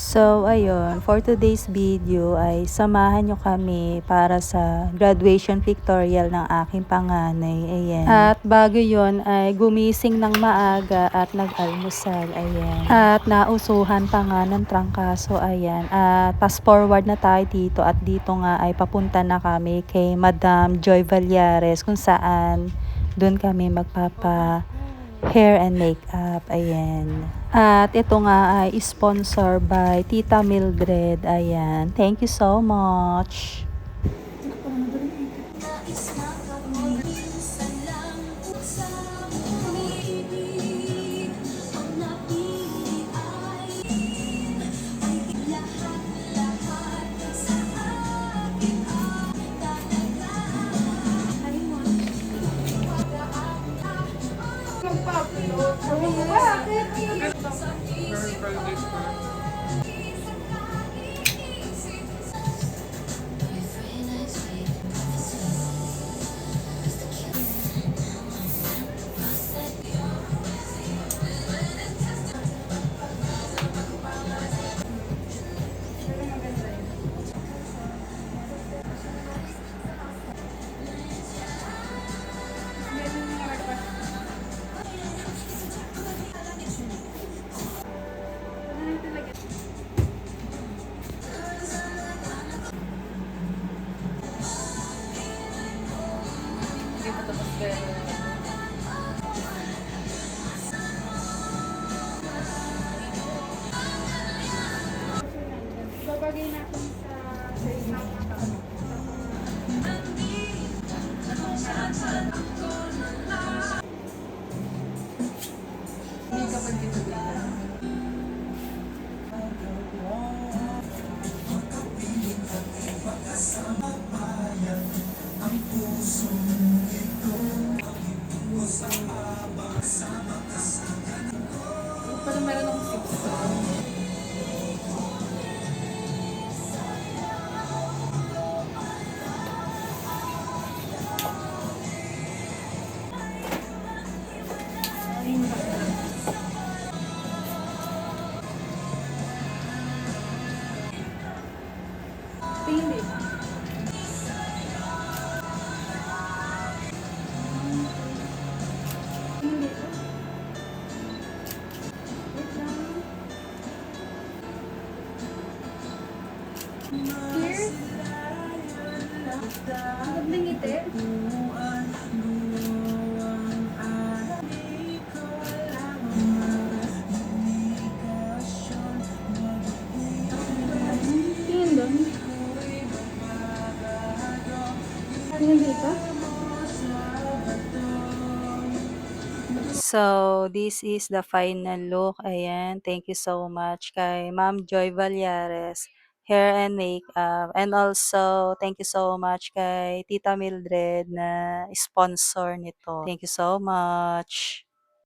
So, ayun, for today's video ay samahan nyo kami para sa graduation pictorial ng aking panganay. Ayan. At bago yon ay gumising ng maaga at nag-almusal. Ayan. At nausuhan pa nga ng trangkaso. Ayan. At fast forward na tayo dito at dito nga ay papunta na kami kay Madam Joy Vallares kung saan doon kami magpapa hair and makeup. Ayan. At ito nga ay sponsor by Tita Mildred. Ayan. Thank you so much. Babagay natin sa isang account. Hindi kapag dito dito. Parang meron akong 6. Hindi. Hindi. Wait lang. Here? Ang ganda ngiti. Tingin doon. Tingin dito. So, this is the final look. Ayan. Thank you so much kay Ma'am Joy Vallares, hair and makeup. And also, thank you so much kay Tita Mildred na sponsor nito. Thank you so much.